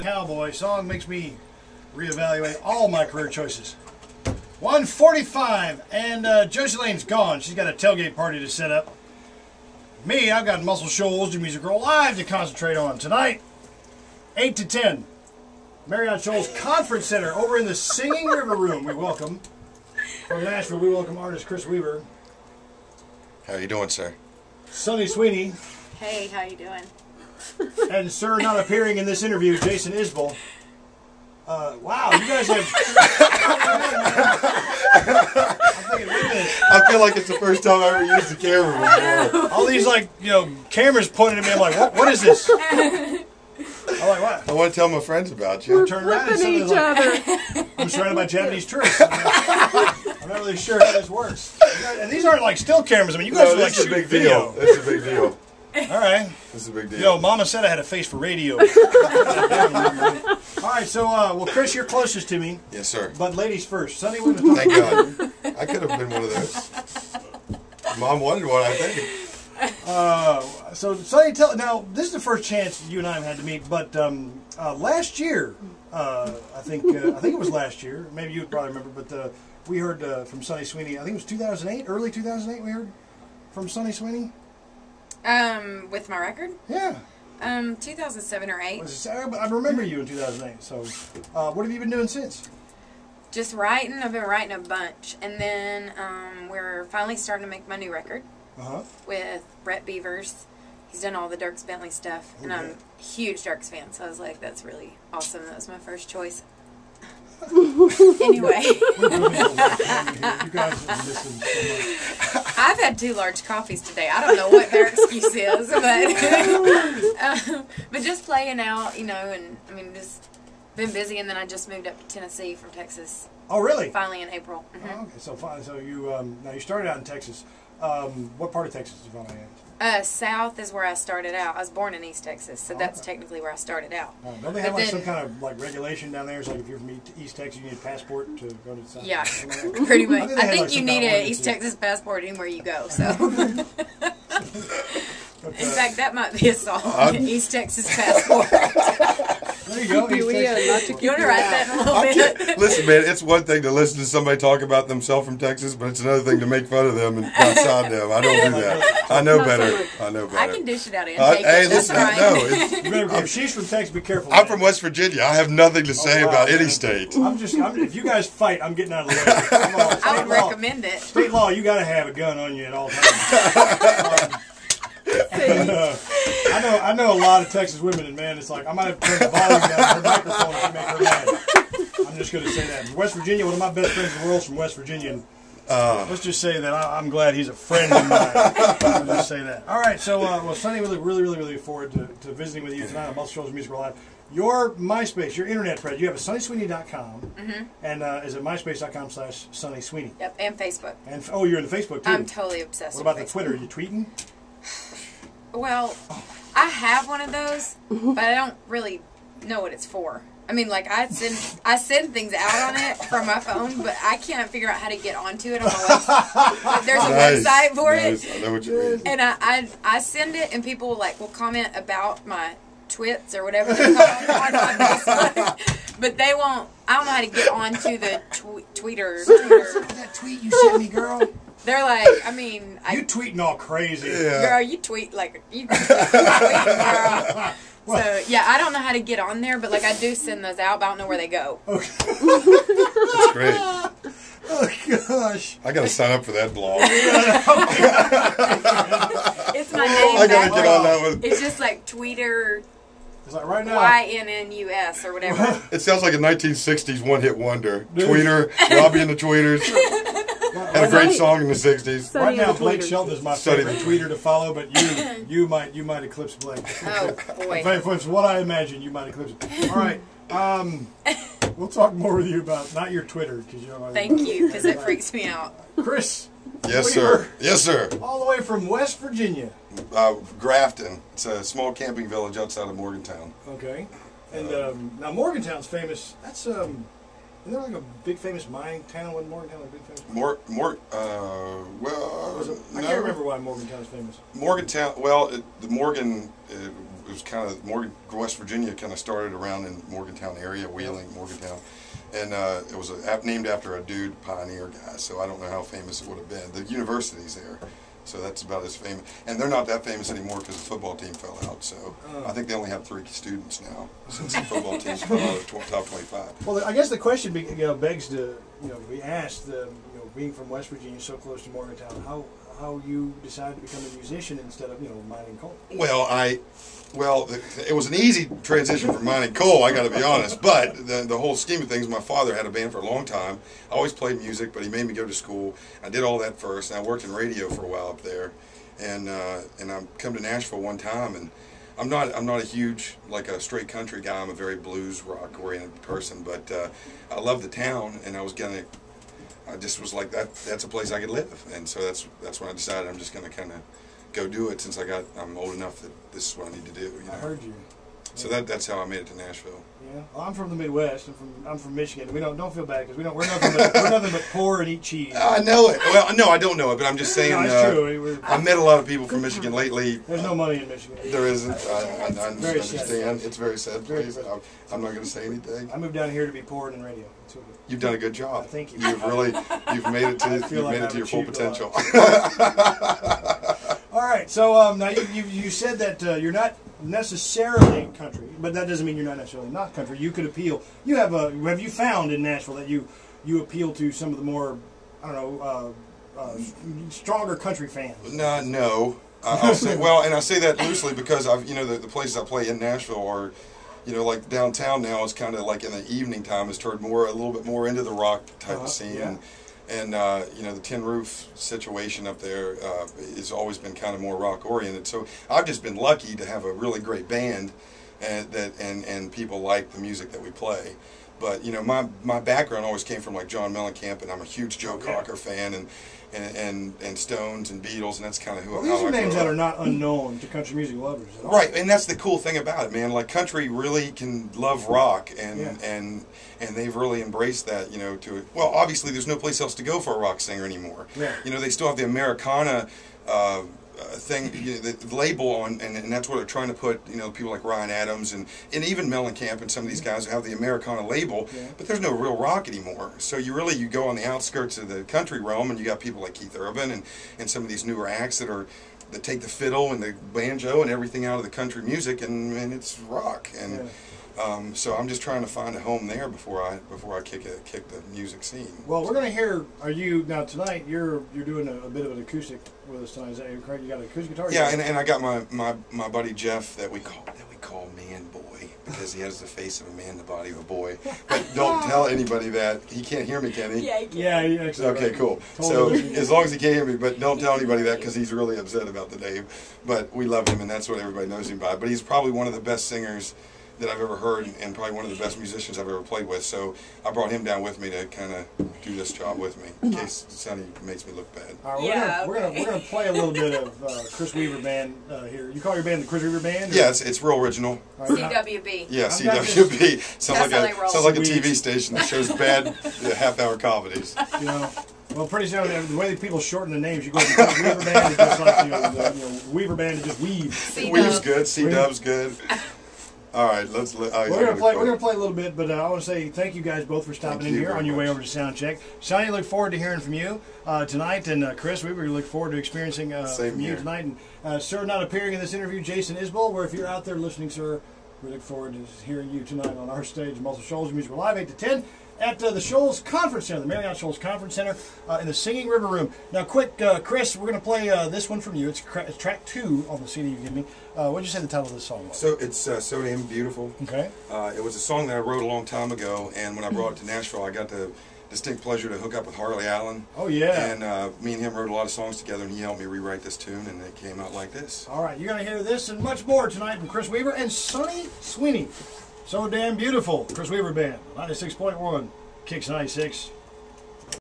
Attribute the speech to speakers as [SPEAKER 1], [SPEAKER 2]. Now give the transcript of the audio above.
[SPEAKER 1] cowboy. Song makes me reevaluate all my career choices. 1:45, and Josie Lane's gone. She's got a tailgate party to set up. Me, I've got Muscle Shoals, the Music Girl Live to concentrate on tonight. 8 to 10, Marriott Shoals Conference Center over in the Singing River Room. We welcome, from Nashville, we welcome artist Chris Weaver.
[SPEAKER 2] How you doing, sir?
[SPEAKER 1] Sonny Sweeney.
[SPEAKER 3] Hey, how you doing?
[SPEAKER 1] And sir, not appearing in this interview, Jason Isbell. Wow, you guys have... I'm thinking, wait a minute.
[SPEAKER 2] I feel like it's the first time I ever used the camera before.
[SPEAKER 1] All these, like, you know, cameras pointing at me. I'm like, what is this? I'm like, what?
[SPEAKER 2] I want to tell my friends about you.
[SPEAKER 1] We're turn around and each other. I'm surrounded by Japanese tourists. I'm not really sure how this works. And these aren't like still cameras. I mean, you guys are like shooting
[SPEAKER 2] big
[SPEAKER 1] video.
[SPEAKER 2] deal. This is a big deal.
[SPEAKER 1] All right.
[SPEAKER 2] This is a big deal.
[SPEAKER 1] Yo, Mama said I had a face for radio. All right, so, well, Chris, you're closest to me.
[SPEAKER 2] Yes, sir.
[SPEAKER 1] But ladies first. Sonny, we're going to talk
[SPEAKER 2] Thank
[SPEAKER 1] about
[SPEAKER 2] God. I could have been one of those. Mom wanted one, I think.
[SPEAKER 1] So, Sonny, now, this is the first chance you and I have had to meet, but last year, I think it was last year, maybe you would probably remember, but we heard from Sonny Sweeney, I think it was 2008, early 2008 we heard from Sonny Sweeney.
[SPEAKER 3] With my record?
[SPEAKER 1] Yeah.
[SPEAKER 3] 2007 or 8.
[SPEAKER 1] I remember you in 2008, so what have you been doing since?
[SPEAKER 3] Just writing. I've been writing a bunch. And then we're finally starting to make my new record with Brett Beavers. He's done all the Dierks Bentley stuff. And I'm a huge Dierks fan, so I was like, that's really awesome. That was my first choice. Anyway.
[SPEAKER 1] You guys have listened so much.
[SPEAKER 3] I've had 2 large coffees today. I don't know what their excuse is, but just playing out, you know, and I mean, just been busy. And then I just moved up to Tennessee from Texas.
[SPEAKER 1] Oh, really?
[SPEAKER 3] Finally in April.
[SPEAKER 1] Oh, okay, so fine. So you now you started out in Texas. What part of Texas did you finally at?
[SPEAKER 3] South is where I started out. I was born in East Texas, so that's technically where I started out.
[SPEAKER 1] Don't they have like some kind of like regulation down there? It's like if you're from East Texas, you need a passport to go to the South.
[SPEAKER 3] Yeah, pretty much. I think
[SPEAKER 1] like
[SPEAKER 3] you need an East Texas passport anywhere you go. So, in fact, that might be a song: East Texas passport.
[SPEAKER 1] There you go.
[SPEAKER 3] You want to write that in a little bit?
[SPEAKER 2] Listen, man, it's one thing to listen to somebody talk about themselves from Texas, but it's another thing to make fun of them and outside them. I don't do that. I know better. I know better.
[SPEAKER 3] I can dish it out and take
[SPEAKER 2] hey,
[SPEAKER 3] it.
[SPEAKER 2] listen,
[SPEAKER 3] Right.
[SPEAKER 1] If she's from Texas, be careful.
[SPEAKER 2] I'm from West Virginia. I have nothing to say about any state.
[SPEAKER 1] If you guys fight, I'm getting out of the way.
[SPEAKER 3] I would recommend it.
[SPEAKER 1] State law, you got to have a gun on you at all times. I know a lot of Texas women, and man, it's like I might have to turn the volume down on her microphone if you make her mad. I'm just going to say that. West Virginia, one of my best friends in the world is from West Virginia. And let's just say that I'm glad he's a friend of mine. I'll just say that. All right, so well, Sonny, we look really forward to visiting with you tonight on Muscle Shoals Music Live. Your MySpace, your internet presence, you have a SonnySweeney.com, and is it MySpace.com/SonnySweeney?
[SPEAKER 3] Yep, and Facebook.
[SPEAKER 1] And you're in the Facebook too.
[SPEAKER 3] I'm totally obsessed.
[SPEAKER 1] What about
[SPEAKER 3] with
[SPEAKER 1] the Twitter? Are you tweeting?
[SPEAKER 3] Well, I have one of those, but I don't really know what it's for. I mean, like I send things out on it from my phone, but I can't figure out how to get onto it on my website. There's a website for it.
[SPEAKER 2] I know what you mean.
[SPEAKER 3] And I send it, and people will comment about my twits or whatever they call it on my Facebook, but they won't. I don't know how to get onto the Twitter.
[SPEAKER 1] That tweet you sent me, girl.
[SPEAKER 3] They're like, I mean,
[SPEAKER 1] you tweeting all crazy,
[SPEAKER 3] girl. You tweet like you tweet, girl. So yeah, I don't know how to get on there, but like I do send those out, but I don't know where they go.
[SPEAKER 1] Okay.
[SPEAKER 2] That's great.
[SPEAKER 1] Oh gosh,
[SPEAKER 2] I gotta sign up for that blog.
[SPEAKER 3] It's my name.
[SPEAKER 2] I gotta get on that one.
[SPEAKER 3] It's just like Tweeter.
[SPEAKER 1] It's like right now.
[SPEAKER 3] YNNUS or whatever.
[SPEAKER 2] It sounds like a 1960s one-hit wonder. Tweeter, Robbie and the Tweeters. Had a great song in the 60s.
[SPEAKER 1] Right now, Blake Shelton is my favorite tweeter to follow, but you might eclipse Blake.
[SPEAKER 3] Oh boy!
[SPEAKER 1] From what I imagine, you might eclipse him. All right, we'll talk more with you about not your Twitter because you know.
[SPEAKER 3] Thank you, because it freaks me out.
[SPEAKER 1] Chris.
[SPEAKER 2] Yes, sir. Yes, sir.
[SPEAKER 1] All the way from West Virginia.
[SPEAKER 2] Grafton. It's a small camping village outside of Morgantown.
[SPEAKER 1] Okay. And now Morgantown's famous. That's Isn't there like a big famous mining town? Wasn't Morgantown a big famous
[SPEAKER 2] I
[SPEAKER 1] can't remember why Morgantown is famous.
[SPEAKER 2] Morgantown, well, the Morgan, it was kind of, West Virginia kind of started around in Morgantown area, Wheeling, Morgantown. And it was named after a dude, pioneer guy, so I don't know how famous it would have been. The university's there, so that's about as famous. And they're not that famous anymore because the football team fell out, so I think they only have 3 students now since the football team fell out of top 25.
[SPEAKER 1] Well, I guess the question begs to, be asked, being from West Virginia, so close to Morgantown, how you decided to become a musician instead of, mining coal?
[SPEAKER 2] Well, it was an easy transition from mining coal, I got to be honest. But the whole scheme of things, my father had a band for a long time. I always played music, but he made me go to school. I did all that first, and I worked in radio for a while up there. And I come to Nashville one time, and I'm not a huge, like a straight country guy. I'm a very blues rock oriented person, but I love the town, and I just was like, that's a place I could live. And so that's when I decided I'm just going to kind of go do it since I'm old enough that this is what I need to do.
[SPEAKER 1] I heard you.
[SPEAKER 2] So that's how I made it to Nashville.
[SPEAKER 1] Yeah, well, I'm from the Midwest. I'm from Michigan. We don't feel bad because we're nothing but poor and eat cheese.
[SPEAKER 2] I know it. Well, no, I don't know it, but I'm just saying.
[SPEAKER 1] No, it's true.
[SPEAKER 2] I've met a lot of people from Michigan lately.
[SPEAKER 1] There's no money in Michigan.
[SPEAKER 2] There isn't. I
[SPEAKER 1] very
[SPEAKER 2] understand.
[SPEAKER 1] sad.
[SPEAKER 2] It's very sad. Please, I'm not going to say anything.
[SPEAKER 1] I moved down here to be poor and in radio.
[SPEAKER 2] You've done a good job.
[SPEAKER 1] Thank you.
[SPEAKER 2] You've made it to your full potential.
[SPEAKER 1] All right. So now you said that you're not necessarily country, but that doesn't mean you're not necessarily not country. You could appeal. Have you found in Nashville that you appeal to some of the more, I don't know, stronger country fans?
[SPEAKER 2] No. I'll say, well, and I say that loosely because the places I play in Nashville are, like downtown now is kind of like in the evening time has turned a little bit more into the rock type of scene.
[SPEAKER 1] Yeah.
[SPEAKER 2] And the Tin Roof situation up there has always been kind of more rock oriented. So I've just been lucky to have a really great band, and people like the music that we play. But my background always came from like John Mellencamp, and I'm a huge Joe Cocker fan, and Stones and Beatles, and that's kind of who.
[SPEAKER 1] Well, these are names that are not unknown to country music lovers at all.
[SPEAKER 2] Right, and that's the cool thing about it, man. Like country really can love rock, and they've really embraced that. Well, obviously there's no place else to go for a rock singer anymore.
[SPEAKER 1] Yeah.
[SPEAKER 2] They still have the Americana thing, the label on, and that's what they're trying to put. People like Ryan Adams and even Mellencamp and some of these guys have the Americana label, but there's no real rock anymore. So you go on the outskirts of the country realm, and you got people like Keith Urban and some of these newer acts that take the fiddle and the banjo and everything out of the country music, and it's rock. And so I'm just trying to find a home there before I kick the music scene.
[SPEAKER 1] Well, we're gonna hear. Are you now tonight? You're doing a bit of an acoustic with us tonight. Is that correct? You got an acoustic guitar?
[SPEAKER 2] Yeah, and I got my buddy Jeff that we call Man Boy because he has the face of a man, the body of a boy. But don't tell anybody that. He can't hear me, can he?
[SPEAKER 3] Yeah, he can.
[SPEAKER 1] Yeah, he actually.
[SPEAKER 2] Okay, cool.
[SPEAKER 1] Totally.
[SPEAKER 2] So as long as he can't hear me, but don't tell anybody that because he's really upset about the name. But we love him, and that's what everybody knows him by. But he's probably one of the best singers that I've ever heard, and probably one of the best musicians I've ever played with. So I brought him down with me to kind of do this job with me, in case Sonny makes me look bad.
[SPEAKER 1] All right, we're gonna play a little bit of Chris Weaver Band here. You call your band the Chris Weaver Band?
[SPEAKER 2] Yeah, it's real original.
[SPEAKER 1] Right,
[SPEAKER 3] CWB.
[SPEAKER 2] Yeah, CWB. Sounds like a
[SPEAKER 1] Sweet.
[SPEAKER 2] TV station that shows bad half-hour comedies.
[SPEAKER 1] Well, pretty soon, the way that people shorten the names, you go to Chris Weaver Band, it's just like Weaver Band, to just Weave.
[SPEAKER 2] Weave's good. C-Dub's good. All right, we're
[SPEAKER 1] gonna play a little bit, but I want to say thank you guys both for stopping in here on your way over to Soundcheck. Sonny, look forward to hearing from you tonight, and Chris, we really look forward to experiencing from you tonight. And sir, not appearing in this interview, Jason Isbell. Where if you're out there listening, sir, we look forward to hearing you tonight on our stage, Muscle Shoals Music Live, 8 to 10. At the Shoals Conference Center, the Marriott Shoals Conference Center, in the Singing River Room. Now, quick, Chris, we're going to play this one from you. It's track 2 on the CD you give me. What did you say the title of this song was?
[SPEAKER 2] So it's So Damn Beautiful.
[SPEAKER 1] Okay.
[SPEAKER 2] It was a song that I wrote a long time ago, and when I brought it to Nashville, I got the distinct pleasure to hook up with Harley Allen.
[SPEAKER 1] Oh, yeah.
[SPEAKER 2] And me and him wrote a lot of songs together, and he helped me rewrite this tune, and it came out like this.
[SPEAKER 1] All right, you're going to hear this and much more tonight from Chris Weaver and Sonny Sweeney. So Damn Beautiful, Chris Weaver Band, 96.1, Kicks 96.